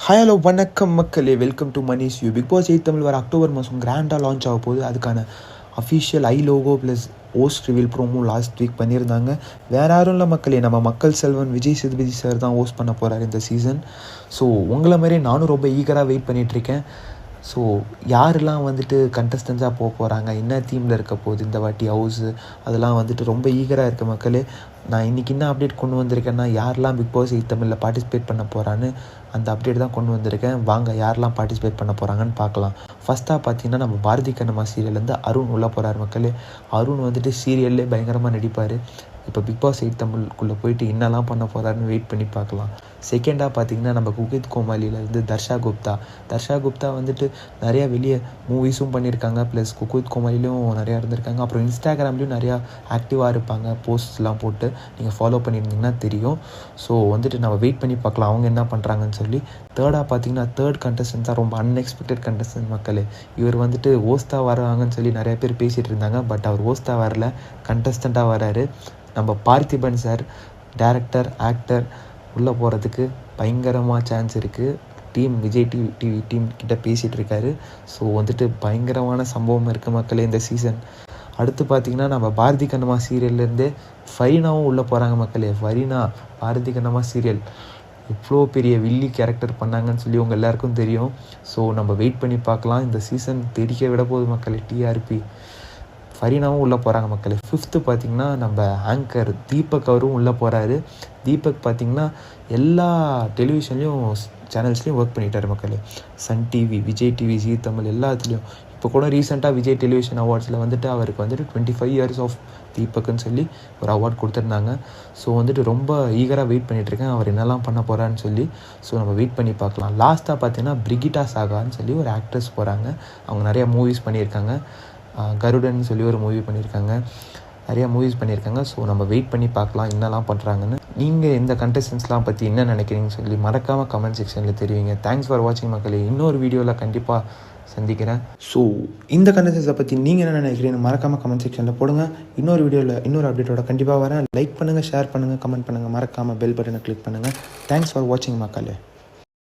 Hello வணக்கம் மக்களே, welcome to Manish you. Bigg Boss 8 Tamil வர அக்டோபர் மாதம் கிராண்டாக லான்ச் ஆக போகுது. அதுக்கான official logo plus host reveal promo last week பண்ணியிருந்தாங்க. வேறு யாரும் இல்லை மக்களே, நம்ம மக்கள் செல்வன் விஜய் சேதுபதி சார் தான் ஹோஸ்ட் பண்ண போகிறார் இந்த சீசன். ஸோ உங்களை மாதிரி நானும் ரொம்ப ஈகராக வெயிட் பண்ணிகிட்ருக்கேன். ஸோ யாரெல்லாம் கண்டஸ்டன்ஸாக போகிறாங்க, என்ன தீமில் இருக்க போகுது இந்த வாட்டி ஹவுஸு, அதெல்லாம் ரொம்ப ஈகராக இருக்க மக்களே. நான் இன்றைக்கி என்ன அப்டேட் கொண்டு வந்திருக்கேன்னா, யாரெல்லாம் பிக் பாஸ் 8 தமிழில் பார்ட்டிசிபேட் பண்ண போகிறான்னு அந்த அப்டேட் தான் கொண்டு வந்திருக்கேன். வாங்க யாரெல்லாம் பார்ட்டிசிபேட் பண்ண போகிறாங்கன்னு பார்க்கலாம். ஃபஸ்ட்டாக பார்த்தீங்கன்னா, நம்ம பாரதி கண்ணம்மா சீரியல்லேருந்து அருண் உள்ளே போகிறார் மக்களே. அருண் சீரியல்லே பயங்கரமாக நடிப்பார். இப்போ பிக் பாஸ் 8 தமிழுக்குள்ளே போயிட்டு என்னெல்லாம் பண்ண போகிறாருன்னு வெயிட் பண்ணி பார்க்கலாம். செகண்டாக பார்த்தீங்கன்னா, நம்ம குக் வித் கோமாளியிலேருந்து தர்ஷா குப்தா நிறையா வெளியே மூவிஸும் பண்ணியிருக்காங்க. ப்ளஸ் குக் வித் கோமாளிலையும் நிறையா இருந்திருக்காங்க. அப்புறம் இன்ஸ்டாகிராம்லேயும் நிறையா ஆக்டிவாக இருப்பாங்க. போஸ்ட்லாம் போட்டு நீங்கள் ஃபாலோ பண்ணியிருந்தீங்கன்னா தெரியும். ஸோ நம்ம வெயிட் பண்ணி பார்க்கலாம் அவங்க என்ன பண்ணுறாங்கன்னு சொல்லி. தேர்டாக பார்த்தீங்கன்னா, தேர்ட் கண்டஸ்டன்ஸ் தான் ரொம்ப அன்எக்ஸ்பெக்டட் கண்டஸ்டன்ட் மக்களே. இவர் ஹோஸ்ட்டாக வராங்கன்னு சொல்லி நிறைய பேர் பேசிகிட்டு இருந்தாங்க. பட் அவர் ஹோஸ்ட்டாக வரல, கண்டஸ்டண்ட்டாக வராரு. நம்ம பார்த்திபன் சார் டைரக்டர் ஆக்டர் உள்ளே போகிறதுக்கு பயங்கரமாக சான்ஸ் இருக்குது. விஜய் டிவி டீம் கிட்ட பேசிகிட்டு இருக்காரு. ஸோ பயங்கரமான சம்பவம் இருக்குது மக்களே இந்த சீசன். அடுத்து பார்த்திங்கன்னா, நம்ம பாரதி கண்ணம்மா சீரியல்லேருந்தே ஃபரீனாவும் உள்ளே போகிறாங்க மக்களே. ஃபரீனா பாரதி கண்ணம்மா சீரியல் இவ்வளோ பெரிய வில்லி கேரக்டர் பண்ணாங்கன்னு சொல்லி உங்கள் எல்லாருக்கும் தெரியும். ஸோ நம்ம வெயிட் பண்ணி பார்க்கலாம். இந்த சீசன் தெரிக்க விட போகுது மக்களே. டிஆர்பி ஃபரீனாவும் உள்ளே போகிறாங்க மக்களே. ஃபிஃப்த்து பார்த்திங்கன்னா, நம்ம ஆங்கர் தீபக் அவரும் உள்ளே போகிறாரு. தீபக் பார்த்திங்கன்னா எல்லா டெலிவிஷன்லேயும் சேனல்ஸ்லேயும் ஒர்க் பண்ணிட்டார் மக்களே. சன் டிவி, விஜய் டிவி, ஜீ தமிழ் எல்லாத்துலேயும். இப்போ கூட ரீசெண்டாக விஜய் டெலிவிஷன் அவார்ட்ஸில் அவருக்கு 25 இயர்ஸ் ஆஃப் தீபக்குன்னு சொல்லி ஒரு அவார்ட் கொடுத்துருந்தாங்க. ஸோ ரொம்ப ஈகராக வெயிட் பண்ணிகிட்ருக்கேன் அவர் என்னெல்லாம் பண்ண போகிறான்னு சொல்லி. ஸோ நம்ம வெயிட் பண்ணி பார்க்கலாம். லாஸ்ட்டாக பார்த்தீங்கன்னா, பிரிகிட்டா சாகான்னு சொல்லி ஒரு ஆக்ட்ரஸ் போகிறாங்க. அவங்க நிறையா மூவிஸ் பண்ணியிருக்காங்க. கருடன் சொல்லி ஒரு மூவி பண்ணியிருக்காங்க. நிறையா மூவிஸ் பண்ணியிருக்காங்க. ஸோ நம்ம வெயிட் பண்ணி பார்க்கலாம் என்னெல்லாம் பண்ணுறாங்கன்னு. நீங்கள் இந்த கண்டஸ்டன்ஸ்லாம் பற்றி என்ன நினைக்கிறீங்கன்னு சொல்லி மறக்காமல் கமெண்ட் செக்ஷனில் தெரிவிங்க. தேங்க்ஸ் ஃபார் வாட்சிங் மக்களே. இன்னொரு வீடியோவில் கண்டிப்பாக சந்திக்கிறேன். ஸோ இந்த கண்டஸ்டன்ஸை பற்றி நீங்கள் என்ன நினைக்கிறீங்கன்னு மறக்காமல் கமெண்ட் செக்ஷனில் போடுங்க. இன்னொரு வீடியோவில் இன்னொரு அப்டேட்டோட கண்டிப்பாக வரேன். லைக் பண்ணுங்கள், ஷேர் பண்ணுங்கள், கமெண்ட் பண்ணுங்கள், மறக்காமல் பெல் பட்டனை கிளிக் பண்ணுங்கள். தேங்க்ஸ் ஃபார் வாட்சிங் மக்களே.